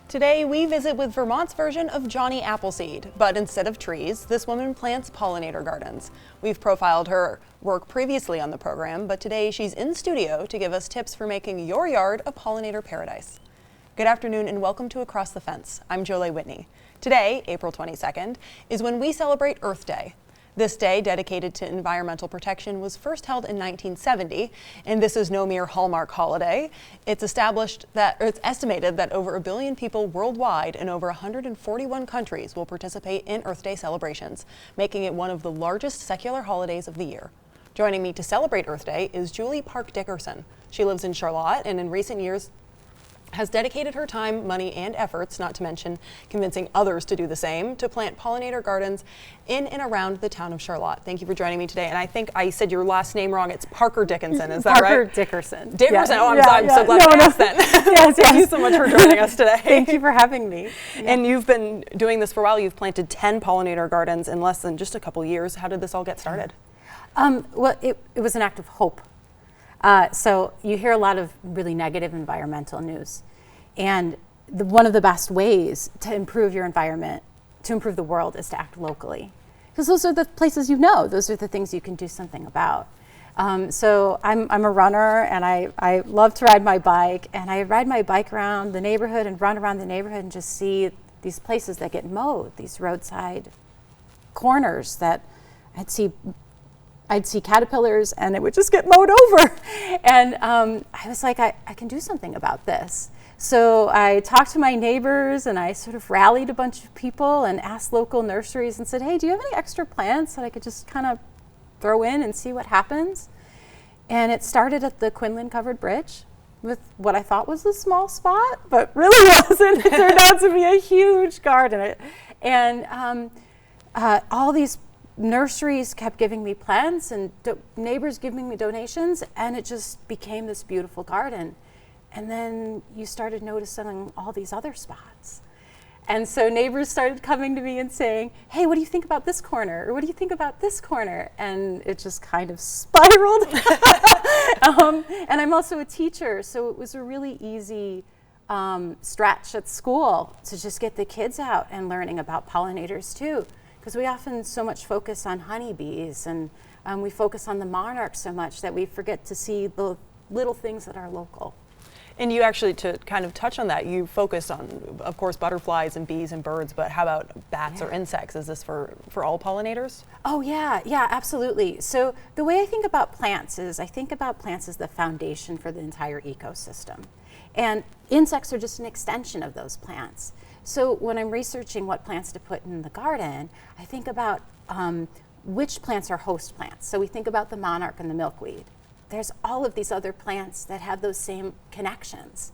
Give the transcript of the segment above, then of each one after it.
Today we visit with Vermont's version of Johnny Appleseed, but instead of trees, this woman plants pollinator gardens. We've profiled her work previously on the program, but today she's in studio to give us tips for making your yard a pollinator paradise. Good afternoon and welcome to Across the Fence. I'm Jolie Whitney. Today, April 22nd, is when we celebrate Earth Day. This day, dedicated to environmental protection, was first held in 1970, and this is no mere Hallmark holiday. It's estimated that over 1 billion people worldwide in over 141 countries will participate in Earth Day celebrations, making it one of the largest secular holidays of the year. Joining me to celebrate Earth Day is Julie Parker-Dickerson. She lives in Charlotte and in recent years has dedicated her time, money, and efforts, not to mention convincing others to do the same, to plant pollinator gardens in and around the town of Charlotte. Thank you for joining me today. And I think I said your last name wrong. It's Parker-Dickerson, is that right? Parker-Dickerson. Dickerson. Yeah. I'm so glad to ask then. Yes. Thank you so much for joining us today. Thank you for having me. Yeah. And you've been doing this for a while. You've planted 10 pollinator gardens in less than just a couple years. How did this all get started? Well, it was an act of hope. So you hear a lot of really negative environmental news. And one of the best ways to improve your environment, to improve the world, is to act locally. Because those are the places you know. Those are the things you can do something about. So I'm a runner, and I love to ride my bike. And I ride my bike around the neighborhood and run around the neighborhood and just see these places that get mowed, these roadside corners that I'd see caterpillars and it would just get mowed over. And I was like, I can do something about this. So I talked to my neighbors and I sort of rallied a bunch of people and asked local nurseries and said, hey, do you have any extra plants that I could just kind of throw in and see what happens? And it started at the Quinlan Covered Bridge with what I thought was a small spot, but really wasn't. It turned out to be a huge garden. And all these nurseries kept giving me plants and neighbors giving me donations, and it just became this beautiful garden. And then you started noticing all these other spots. And so neighbors started coming to me and saying, hey, what do you think about this corner? Or what do you think about this corner? And it just kind of spiraled. And I'm also a teacher, so it was a really easy stretch at school to just get the kids out and learning about pollinators too. Because we often so much focus on honeybees and we focus on the monarchs so much that we forget to see the little things that are local. And you actually, to kind of touch on that, you focus on, of course, butterflies and bees and birds, but how about bats or insects? Is this for all pollinators? Oh yeah, absolutely. So the way I think about plants is I think about plants as the foundation for the entire ecosystem. And insects are just an extension of those plants. So when I'm researching what plants to put in the garden, I think about which plants are host plants. So we think about the monarch and the milkweed. There's all of these other plants that have those same connections.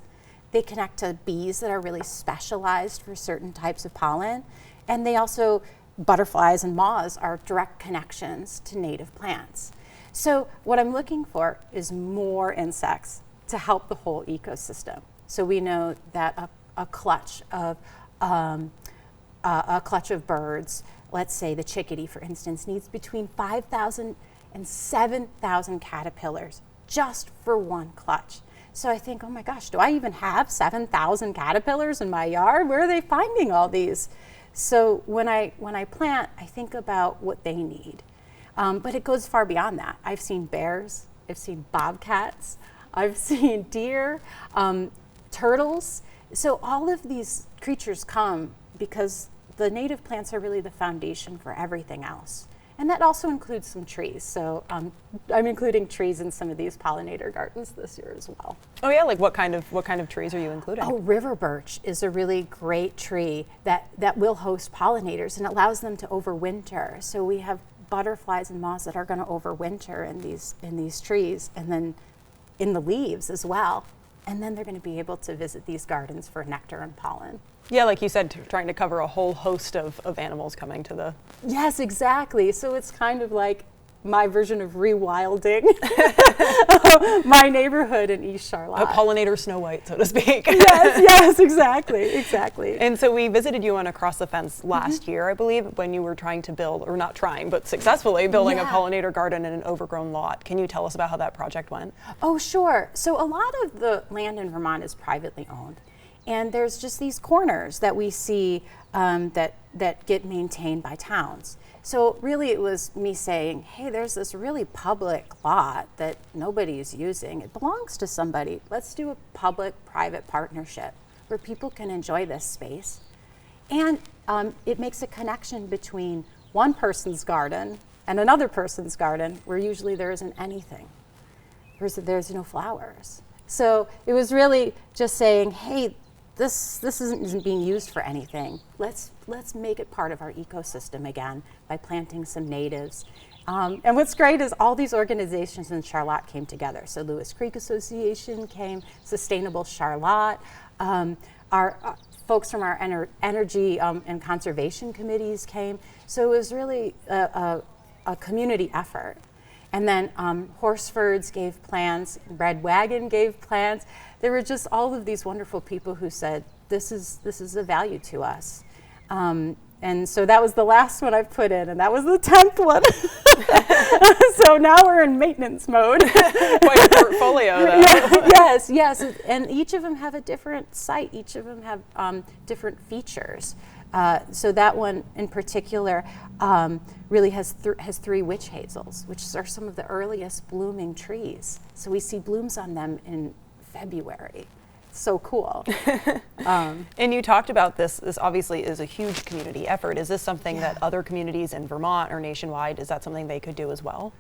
They connect to bees that are really specialized for certain types of pollen. And they also, butterflies and moths are direct connections to native plants. So what I'm looking for is more insects to help the whole ecosystem. So we know that a clutch of birds, let's say the chickadee, for instance, needs between 5,000 and 7,000 caterpillars just for one clutch. So I think, oh my gosh, do I even have 7,000 caterpillars in my yard? Where are they finding all these? So when I plant, I think about what they need. But it goes far beyond that. I've seen bears, I've seen bobcats, I've seen deer, turtles. So all of these creatures come because the native plants are really the foundation for everything else. And that also includes some trees. So I'm including trees in some of these pollinator gardens this year as well. Oh yeah, like what kind of trees are you including? Oh, river birch is a really great tree that will host pollinators and allows them to overwinter. So we have butterflies and moths that are going to overwinter in these trees, and then in the leaves as well. And then they're going to be able to visit these gardens for nectar and pollen. Yeah, like you said, trying to cover a whole host of animals coming to the... Yes, exactly. So it's kind of like my version of rewilding my neighborhood in East Charlotte. A pollinator Snow White, so to speak. Yes, exactly. And so we visited you on Across the Fence last year, I believe, when you were trying to build, or not trying, but successfully building a pollinator garden in an overgrown lot. Can you tell us about how that project went? Oh, sure. So a lot of the land in Vermont is privately owned. And there's just these corners that we see that get maintained by towns. So really it was me saying, hey, there's this really public lot that nobody's using. It belongs to somebody. Let's do a public-private partnership where people can enjoy this space. And it makes a connection between one person's garden and another person's garden where usually there isn't anything. There's no flowers. So it was really just saying, hey, this isn't being used for anything. Let's make it part of our ecosystem again by planting some natives. And what's great is all these organizations in Charlotte came together. So Lewis Creek Association came, Sustainable Charlotte, our folks from our energy and conservation committees came. So it was really a community effort. And then Horsefords gave plants, Red Wagon gave plants. There were just all of these wonderful people who said, this is a value to us. And so that was the last one I've put in, and that was the 10th one. So now we're in maintenance mode. Quite a portfolio, though. Yes. And each of them have a different site. Each of them have different features. So that one in particular really has three witch hazels, which are some of the earliest blooming trees. So we see blooms on them in February. So cool. And you talked about this obviously is a huge community effort. Is this something that other communities in Vermont or nationwide, is that something they could do as well?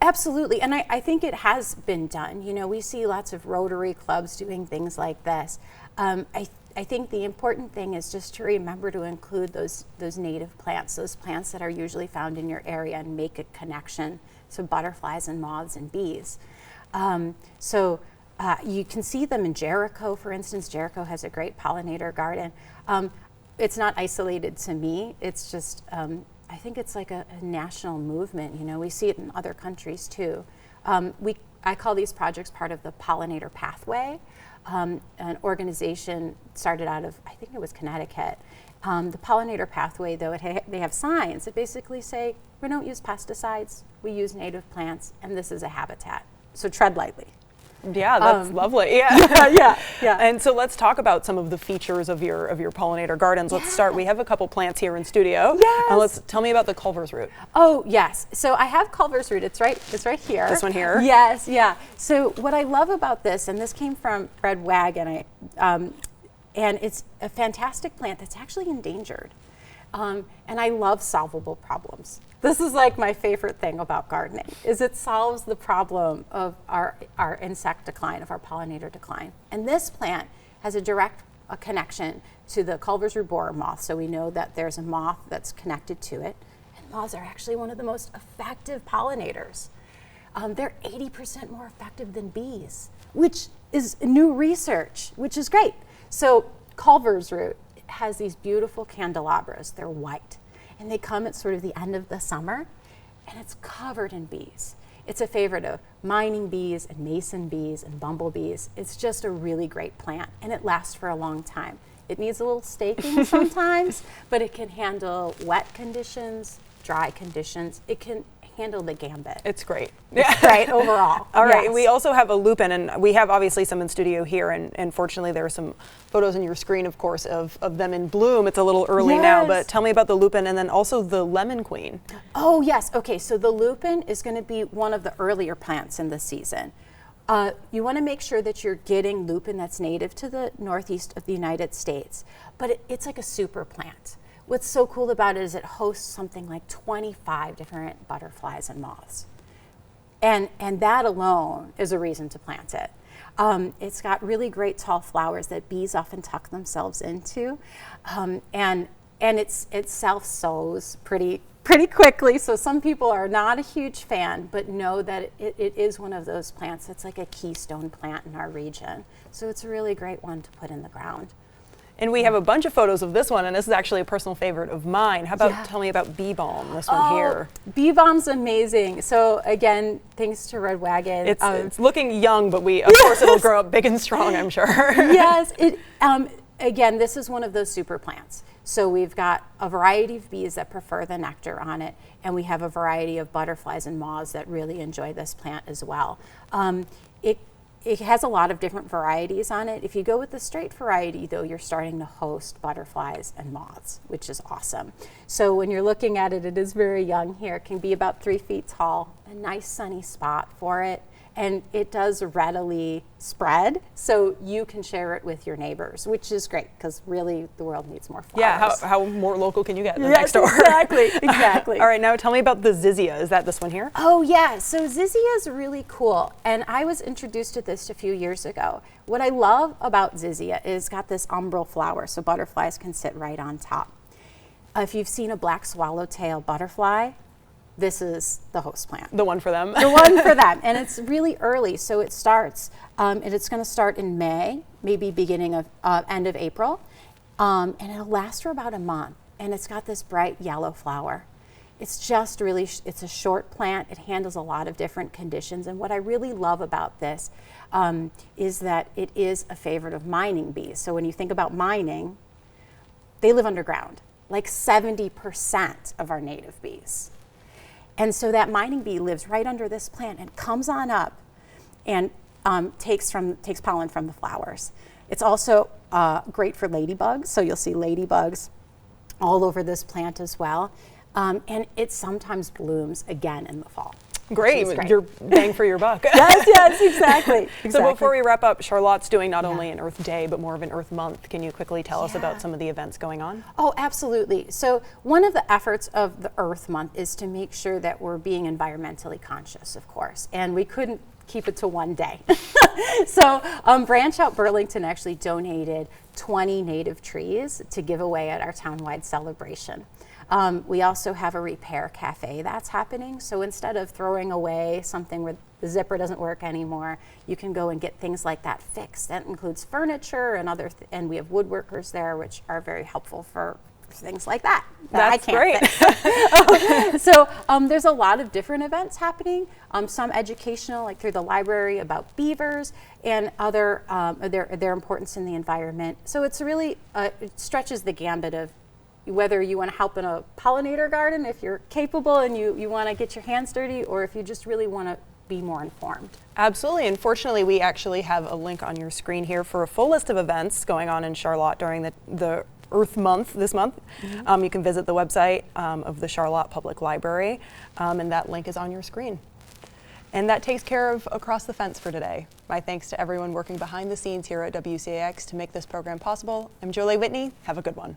Absolutely, and I think it has been done. You know, we see lots of Rotary clubs doing things like this. I think the important thing is just to remember to include those native plants, those plants that are usually found in your area, and make a connection to butterflies and moths and bees. You can see them in Jericho, for instance. Jericho has a great pollinator garden. It's not isolated to me. It's just, I think it's like a national movement. You know, we see it in other countries too. I call these projects part of the pollinator pathway. An organization started out of, I think it was Connecticut. The pollinator pathway, though, they have signs that basically say, we don't use pesticides, we use native plants, and this is a habitat. So tread lightly. Yeah, that's lovely. Yeah. And so let's talk about some of the features of your pollinator gardens. Let's start. We have a couple plants here in studio. Yes. Tell me about the Culver's root. Oh yes. So I have Culver's root. It's right here. This one here. Yes. Yeah. So what I love about this, and this came from Red Wagon, and it's a fantastic plant that's actually endangered. And I love solvable problems. This is like my favorite thing about gardening, is it solves the problem of our insect decline, of our pollinator decline. And this plant has a direct connection to the Culver's root borer moth, so we know that there's a moth that's connected to it. And moths are actually one of the most effective pollinators. They're 80% more effective than bees, which is new research, which is great. So Culver's root has these beautiful candelabras. They're white, and they come at sort of the end of the summer, and it's covered in bees. It's a favorite of mining bees and mason bees and bumblebees. It's just a really great plant, and it lasts for a long time. It needs a little staking sometimes, but it can handle wet conditions, dry conditions. It can handle the gambit. It's great. It's great overall. All right, yes. we also have a lupin, and we have obviously some in studio here, and fortunately there are some photos on your screen, of course, of them in bloom. It's a little early now, but tell me about the lupin and then also the lemon queen. Oh yes, okay, so the lupin is going to be one of the earlier plants in the season. You want to make sure that you're getting lupin that's native to the northeast of the United States, but it's like a super plant. What's so cool about it is it hosts something like 25 different butterflies and moths. And that alone is a reason to plant it. It's got really great tall flowers that bees often tuck themselves into. And it self-sows pretty quickly, so some people are not a huge fan, but know that it is one of those plants that's like a keystone plant in our region. So it's a really great one to put in the ground. And we have a bunch of photos of this one, and this is actually a personal favorite of mine. How about tell me about Bee Balm, this one here? Bee Balm's amazing. So again, thanks to Red Wagon. It's looking young, but of course it'll grow up big and strong, I'm sure. Yes, again, this is one of those super plants. So we've got a variety of bees that prefer the nectar on it, and we have a variety of butterflies and moths that really enjoy this plant as well. It has a lot of different varieties on it. If you go with the straight variety, though, you're starting to host butterflies and moths, which is awesome. So when you're looking at it, it is very young here. It can be about 3 feet tall, a nice sunny spot for it. And it does readily spread, so you can share it with your neighbors, which is great, because really the world needs more flowers. Yeah, how more local can you get than next door? Exactly. All right, now tell me about the Zizia. Is that this one here? Oh yeah, so Zizia is really cool, and I was introduced to this a few years ago. What I love about Zizia is it's got this umbral flower, so butterflies can sit right on top. If you've seen a black swallowtail butterfly, this is the host plant. The one for them. The one for them. And it's really early, so it starts, and it's going to start in May, maybe beginning of end of April, and it'll last for about a month. And it's got this bright yellow flower. It's just really, it's a short plant. It handles a lot of different conditions. And what I really love about this is that it is a favorite of mining bees. So when you think about mining, they live underground, like 70% of our native bees. And so that mining bee lives right under this plant and comes on up and takes pollen from the flowers. It's also great for ladybugs, so you'll see ladybugs all over this plant as well. And it sometimes blooms again in the fall. Great, you're bang for your buck. Yes, exactly. So before we wrap up, Charlotte's doing not only an Earth Day, but more of an Earth Month. Can you quickly tell us about some of the events going on? Oh, absolutely. So one of the efforts of the Earth Month is to make sure that we're being environmentally conscious, of course, and we couldn't keep it to one day. So Branch Out Burlington actually donated 20 native trees to give away at our townwide celebration. We also have a repair cafe that's happening. So instead of throwing away something where the zipper doesn't work anymore, you can go and get things like that fixed. That includes furniture and and we have woodworkers there, which are very helpful for things like that. That's great. So there's a lot of different events happening. Some educational, like through the library about beavers and other their importance in the environment. So it's really it stretches the gambit of whether you want to help in a pollinator garden, if you're capable and you want to get your hands dirty, or if you just really want to be more informed. Absolutely. Unfortunately, we actually have a link on your screen here for a full list of events going on in Charlotte during the Earth Month this month. Mm-hmm. You can visit the website of the Charlotte Public Library, and that link is on your screen. And that takes care of Across the Fence for today. My thanks to everyone working behind the scenes here at WCAX to make this program possible. I'm Jolie Whitney. Have a good one.